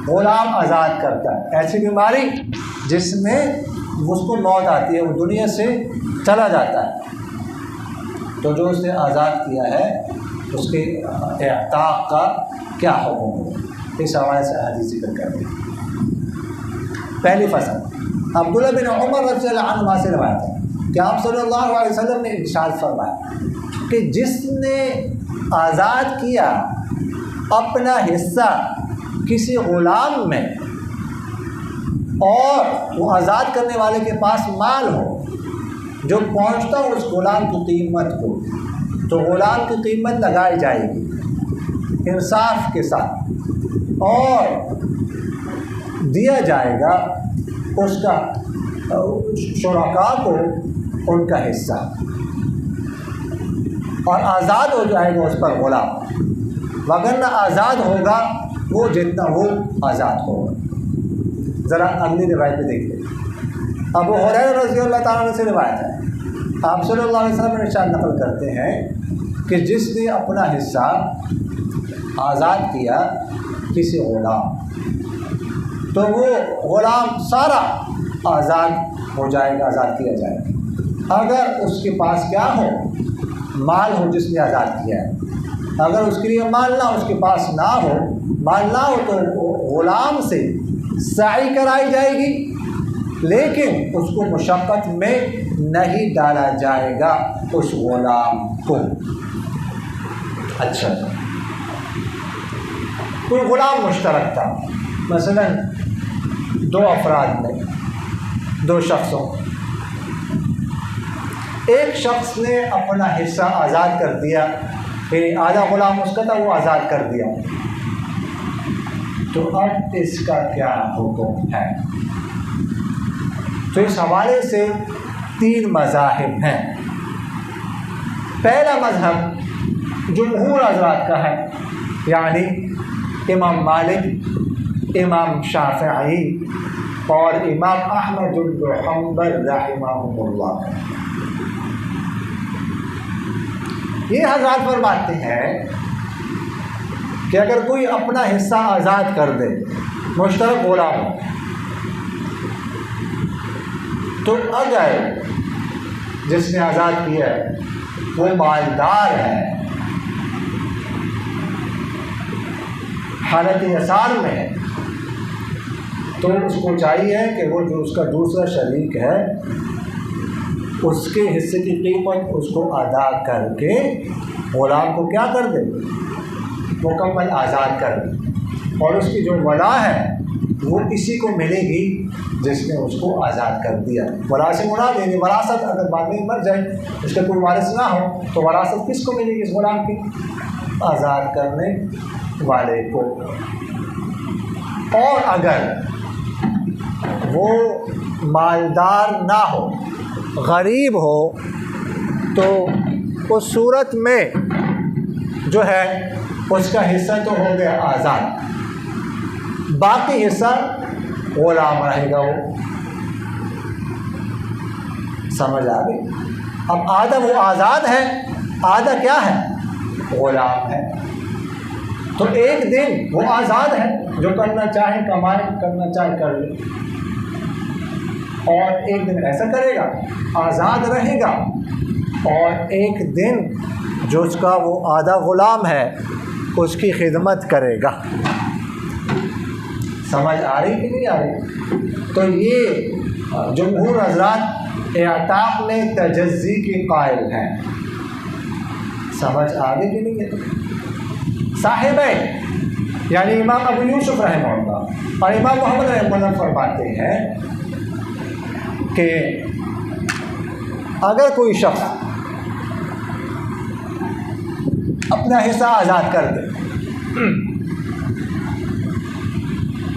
غلام آزاد کرتا ہے، ایسی بیماری جس میں اس کو موت آتی ہے، وہ دنیا سے چلا جاتا ہے، تو جو اس نے آزاد کیا ہے اس کے اعتاق کا کیا حکم ہے، اس حوالے سے حدیث ذکر کر دی۔ پہلی فصل عبداللہ بن عمر رضی اللہ عنہ سے روایت ہے کہ آپ صلی اللہ علیہ وسلم نے ارشاد فرمایا کہ جس نے آزاد کیا اپنا حصہ کسی غلام میں اور وہ آزاد کرنے والے کے پاس مال ہو جو پہنچتا ہو اس غلام کی قیمت کو، تو غلام کی قیمت لگائی جائے گی انصاف کے ساتھ اور دیا جائے گا اس کا شرکاء کو ان کا حصہ، اور آزاد ہو جائے گا اس پر غلام، وگرنہ آزاد ہوگا وہ جتنا وہ آزاد ہوگا۔ ذرا اگلی روایت پہ دیکھیے، ابو ہریرہ رضی اللہ تعالیٰ عنہ سے روایت ہے، آپ صلی اللہ علیہ وسلم ارشاد نقل کرتے ہیں کہ جس نے اپنا حصہ آزاد کیا کسی غلام تو وہ غلام سارا آزاد ہو جائے گا، آزاد کیا جائے گا، اگر اس کے پاس کیا ہو، مال ہو جس نے آزاد کیا ہے۔ اگر اس کے لیے مال نہ ہو، اس کے پاس نہ ہو، مال نہ ہو، تو غلام سے سعی کرائی جائے گی، لیکن اس کو مشقت میں نہیں ڈالا جائے گا اس غلام کو۔ اچھا، کوئی غلام مشترک تھا، مثلا دو افراد میں، دو شخصوں، ایک شخص نے اپنا حصہ آزاد کر دیا، پھر آدھا غلام اس کا تھا وہ آزاد کر دیا، تو اب اس کا کیا حکم ہے؟ تو اس حوالے سے تین مذاہب ہیں۔ پہلا مذہب جمہور حضرات کا ہے، یعنی امام مالک، امام شافعی اور امام احمد بن حنبل رحمہم اللہ۔ یہ حضرات فرماتے ہیں کہ اگر کوئی اپنا حصہ آزاد کر دے، مشترک غلام ہو، تو اگر جس نے آزاد کیا ہے وہ مالدار ہے، حالت یسار میں ہے، تو اس کو چاہیے کہ وہ جو اس کا دوسرا شریک ہے اس کے حصے کی قیمت اس کو ادا کر کے غلام کو کیا کر دے، مکمل آزاد کر دے، اور اس کی جو ولا ہے وہ اسی کو ملے گی جس نے اس کو آزاد کر دیا۔ ولا سے مراد یعنی وراثت، اگر بعد میں مر جائے اس کا کوئی وارث نہ ہو تو وراثت کس کو ملے گی؟ اس غلام کی، آزاد کرنے والے کو۔ اور اگر وہ مالدار نہ ہو، غریب ہو، تو اس صورت میں جو ہے اس کا حصہ تو ہو گیا آزاد، باقی حصہ غلام رہے گا۔ وہ سمجھ آ گئی؟ اب آدھا وہ آزاد ہے، آدھا کیا ہے؟ غلام ہے۔ تو ایک دن وہ آزاد ہے، جو کرنا چاہے کمائے، کرنا چاہے کر لے، اور ایک دن ایسا کرے گا آزاد رہے گا، اور ایک دن جو اس کا وہ آدھا غلام ہے اس کی خدمت کرے گا۔ سمجھ آ رہی کہ نہیں آ رہی؟ تو یہ جمہور حضرات اعتاق میں تجزی کی قائل ہیں۔ سمجھ آ گئی کہ نہیں ہے؟ صاحبین یعنی امام ابو یوسف رحمہ اللہ اور امام محمد رحمہ اللہ فرماتے ہیں کہ اگر کوئی شخص اپنا حصہ آزاد کر دے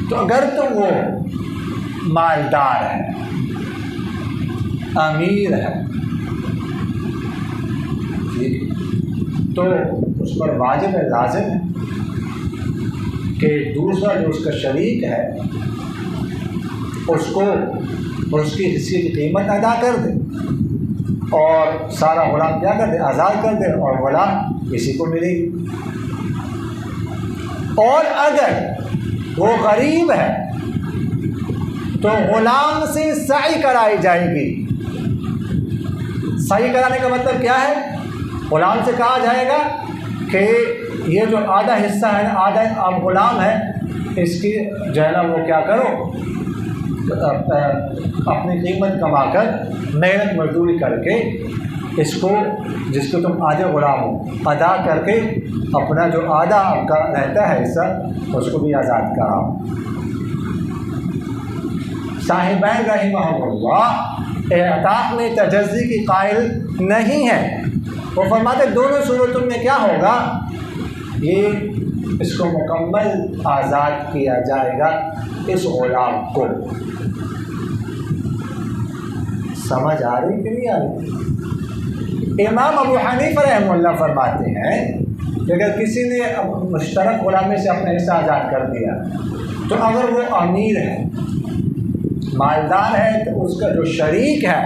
تو اگر تو وہ مالدار ہے، امیر ہے، تو اس پر واجب ہے، لازم ہے کہ دوسرا جو اس کا شریک ہے اس کو اس کی حصے کی قیمت ادا کر دے، اور سارا غلام کیا کر دے؟ آزاد کر دے، اور غلام اسی کو ملے گی۔ اور اگر وہ غریب ہے تو غلام سے سعی کرائی جائے گی۔ سعی کرانے کا مطلب کیا ہے؟ غلام سے کہا جائے گا کہ یہ جو آدھا حصہ ہے، آدھا اب غلام ہے، اس کی جو ہے نا وہ کیا کرو، اپنی قیمت کما کر محنت مزدوری کر کے اس کو، جس کو تم آدھے غلام ہو، ادا کر کے اپنا جو آدھا آپ کا رہتا ہے حصہ اس کو بھی آزاد کراؤ۔ صاحبین رحمہم اللہ اعتاق میں تجزی کی قائل نہیں ہے۔ وہ فرماتے دونوں صورتوں میں کیا ہوگا، یہ اس کو مکمل آزاد کیا جائے گا اس غلام کو۔ سمجھ آ رہی کہ نہیں آ رہی؟ امام ابو حنیفہ رحمہ اللہ فرماتے ہیں کہ اگر کسی نے مشترک غلامی سے اپنا حصہ آزاد کر دیا تو اگر وہ امیر ہے، مالدار ہے، تو اس کا جو شریک ہے،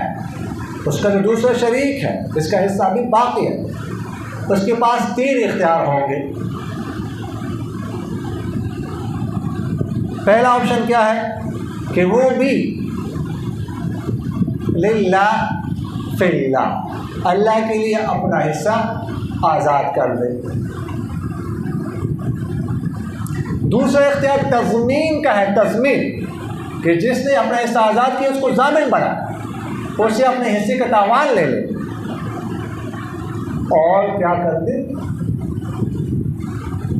اس کا جو دوسرا شریک ہے جس کا حصہ ابھی باقی ہے، اس کے پاس 3 اختیار ہوں گے۔ پہلا آپشن کیا ہے کہ وہ بھی للہ فی اللہ، اللہ کے لیے اپنا حصہ آزاد کر دے۔ دوسرا اختیار تضمین کا ہے، تضمین، کہ جس نے اپنا حصہ آزاد کیا اس کو ضامن بنا، اسے اپنے حصے کا تاوان لے لے اور کیا کر دے،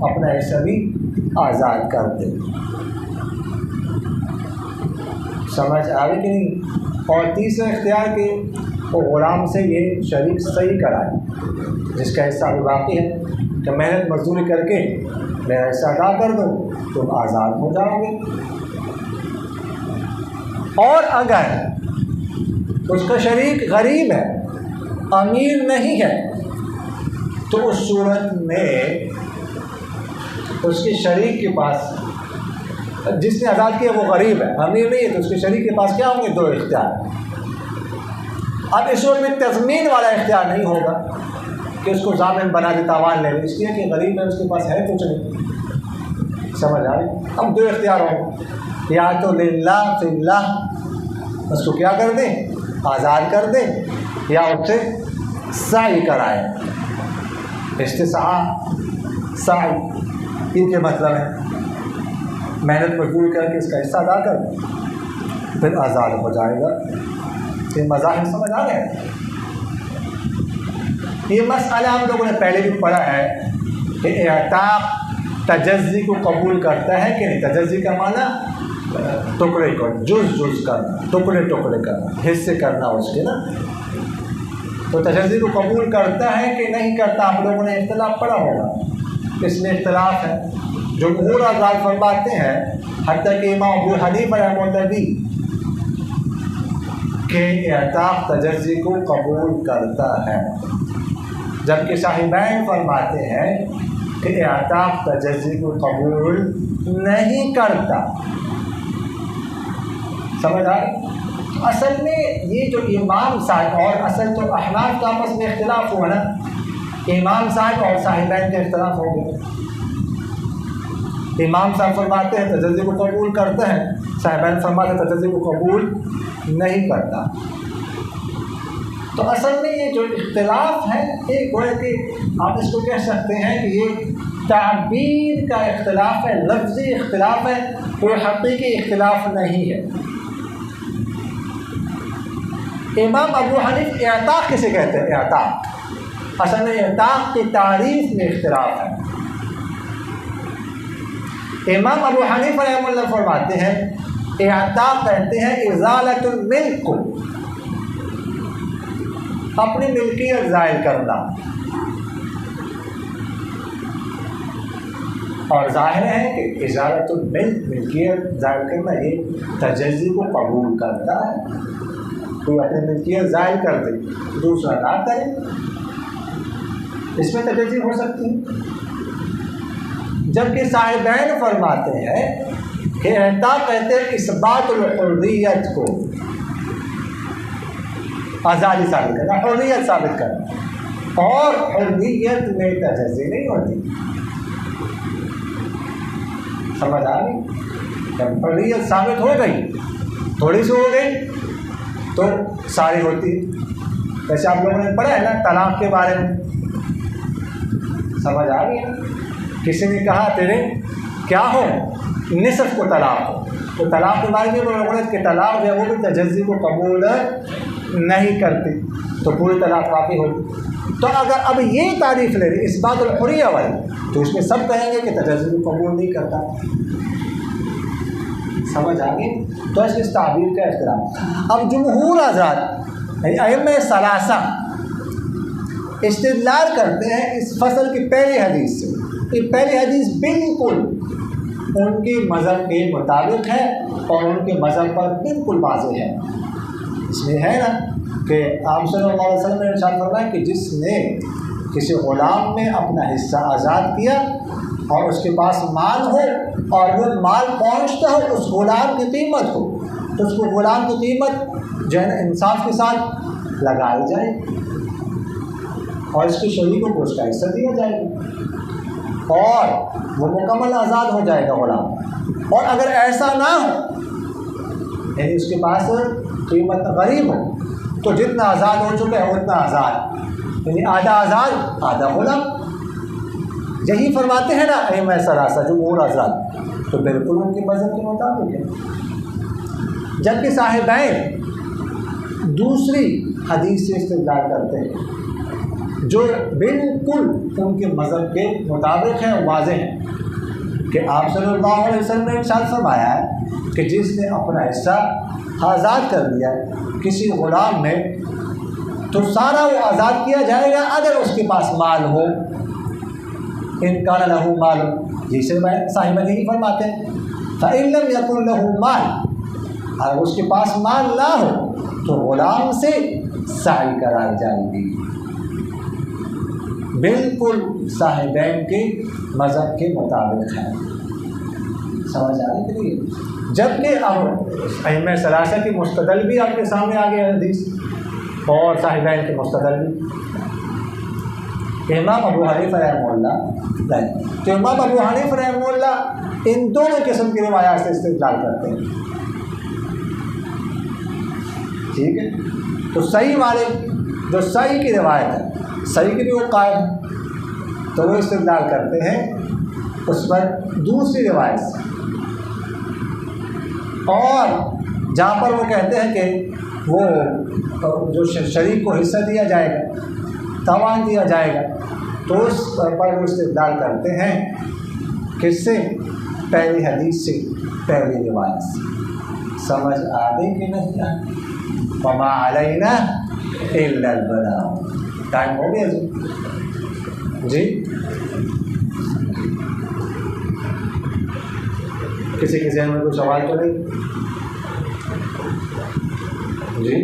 اپنا حصہ بھی آزاد کر دے۔ سمجھ آ گئی کہ نہیں؟ اور تیسرا اختیار کہ وہ غلام سے یہ شریک صحیح کرائے جس کا حصہ بھی باقی ہے، کہ محنت مزدوری کر کے میرا حصہ ادا کر دو، تم آزاد ہو جاؤ گے۔ اور اگر اس کا شریک غریب ہے، امیر نہیں ہے، تو اس صورت میں اس کے شریک کے پاس جس نے آزاد کیا وہ غریب ہے، امیر نہیں ہے، تو اس کے شریک کے پاس کیا ہوں گے؟ 2 اختیار۔ اب اس وقت میں تضمین والا اختیار نہیں ہوگا کہ اس کو ضامن بنا دے، تاوان لے لے، اس لیے کہ غریب ہے، اس کے پاس ہے کچھ نہیں۔ سمجھ آ رہی؟ اب 2 اختیار ہوں، یا تو للہ فی اللہ اس کو کیا کر دیں؟ آزاد کر دیں، یا اس سے سعی کرائیں۔ استسعاء سعی ان کے مطلب ہے محنت مزدوری کر کے اس کا حصہ ادا کر دیں، پھر آزاد ہو جائے گا۔ یہ مذاہب سمجھ آ رہے ہیں؟ یہ مسئلہ ہم لوگوں نے پہلے بھی پڑھا ہے کہ اعتاق تجزی کو قبول کرتا ہے کہ نہیں۔ تجزی کا معنی ٹکڑے کو جز کرنا، ٹکڑے کرنا، حصے کرنا اس کے نا۔ تو تجزی کو قبول کرتا ہے کہ نہیں کرتا؟ آپ لوگوں نے اختلاف پڑھا ہوگا، اس میں اختلاف ہے۔ جمہور حضرات فرماتے ہیں، حتیٰ کہ امام ابو حنیفہ رحمہ اللہ بھی، کہ اعتاق تجزی کو قبول کرتا ہے، جبکہ صاحبین فرماتے ہیں کہ اعتاق تجزی کو قبول نہیں کرتا۔ سمجھ آئے؟ اصل میں یہ جو امام صاحب اور اصل تو احناف کا آپس میں اختلاف ہوا نا، امام صاحب اور صاحبین کا اختلاف ہو گیا۔ امام صاحب فرماتے ہیں تجزی کو قبول کرتے ہیں، صاحبین فرماتے ہیں تجزی کو قبول نہیں کرتا۔ تو اصل میں یہ جو اختلاف ہے، ایک ہے کہ آپ اس کو کہہ سکتے ہیں کہ یہ تعبیر کا اختلاف ہے، لفظی اختلاف ہے، کوئی حقیقی اختلاف نہیں ہے۔ امام ابو حنیفہ اعتاق کسے کہتے ہیں؟ اعتاق، اصل میں اعتاق کی تعریف میں اختلاف ہے۔ امام ابو حنیفہ رحمہ اللہ فرماتے ہیں اعتاق کہتے ہیں ازالۃ الملک، اپنی ملکیت ظاہر کرنا، اور ظاہر ہے کہ ازالۃ الملک، ملکیت ظاہر کرنا، یہ تجزی کو قبول کرتا ہے۔ کوئی اپنی ملکیت ظاہر کر دے، دوسرا نہ کرے، اس میں تجزی ہو سکتی ہے۔ جبکہ صاحبین فرماتے ہیں کہ اعتاق کہتے ہیں اثبات الحریت کو، آزادی ثابت کرنا، حریت ثابت کرنا، اور حریت میں تجزی نہیں ہوتی۔ سمجھ آ گئی؟ جب حریت ثابت ہو گئی، تھوڑی سی ہو گئی تو ساری ہوتی ہے۔ جیسے آپ لوگوں نے پڑھا ہے نا طلاق کے بارے میں، سمجھ آ گئی ہے؟ کسی نے کہا تیرے کیا ہو، نصف کو طلاق ہو، تو طلاق کے بارے میں وہ لوگوں نے کہ طلاق جو ہے وہ بھی تجزی کو قبول نہیں کرتی، تو پوری طلاق واقع ہوتی۔ تو اگر اب یہ تعریف لے رہی اس بات الحریہ والی، تو اس میں سب کہیں گے کہ تجزی کو قبول نہیں کرتا۔ سمجھ آ گئی؟ تو اس تعبیر کا احترام۔ اب جمہور حضرات ائمہ ثلاثہ استدلال کرتے ہیں اس فصل کی پہلی حدیث سے۔ یہ پہلی حدیث بالکل ان کے مذہب کے مطابق ہے اور ان کے مذہب پر بالکل واضح ہے۔ اس میں ہے نا کہ آپ صلی اللہ علیہ وسلم نے ارشاد فرمایا کہ جس نے کسی غلام میں اپنا حصہ آزاد کیا اور اس کے پاس مال ہو اور وہ مال پہنچتا ہو اس غلام کی قیمت کو، تو اس کو غلام کی قیمت جو ہے نا انصاف کے ساتھ لگائی جائے اور اس کے شریکوں کو اس کا حصہ دیا جائے گا اور وہ مکمل آزاد ہو جائے گا غلام۔ اور اگر ایسا نہ ہو، یعنی اس کے پاس قیمت غریب ہو، تو جتنا آزاد ہو چکا ہے اتنا آزاد، یعنی آدھا آزاد آدھا غلام۔ یہی فرماتے ہیں نا ائمہ ثلاثہ جمہور حضرات، تو بالکل ان کے مذہب کے مطابق ہے۔ جبکہ صاحبین دوسری حدیث سے استدلال کرتے ہیں جو بالکل ان کے مذہب کے مطابق ہے، واضح ہے، کہ آپ صلی اللہ علیہ وسلم نے ارشاد فرمایا ہے کہ جس نے اپنا حصہ آزاد کر دیا کسی غلام میں، تو سارا وہ آزاد کیا جائے گا اگر اس کے پاس مال ہو۔ ان کان لہ مال، جسے صاحب یہی فرماتے ہیں فإن لم یکن لہ مال، اگر اس کے پاس مال نہ ہو تو غلام سے سعی کرائی جائے گی۔ بالکل صاحبین کے مذہب کے مطابق ہے۔ سمجھ آنے کے لیے. جبکہ اب ائمہ ثلاثہ کی مستدل بھی آپ کے سامنے آ گیا حدیث اور صاحبین کے مستدل بھی. امام ابو حنیفہ رحمہ اللہ نہیں، تو امام ابو حنیفہ رحمہ اللہ ان دونوں قسم کی روایات سے استدلال کرتے ہیں. ٹھیک ہے، تو صحیح والے جو صحیح کی روایت ہے، صحیح کی بھی وہ قائم ہے، تو وہ استدلال کرتے ہیں اس پر دوسری روایت سے. اور جہاں پر وہ کہتے ہیں کہ وہ جو شریک کو حصہ دیا جائے گا، تاوان دیا جائے گا، تو اس پر وہ استدلال کرتے ہیں کس سے؟ پہلی حدیث سے، پہلی روایت سے. سمجھ آ گئی کہ نہیں؟ وما علینا الا البلاغ. ٹائم ہو گیا جی؟ کسی کے ذہن میں کوئی سوال تو نہیں جی؟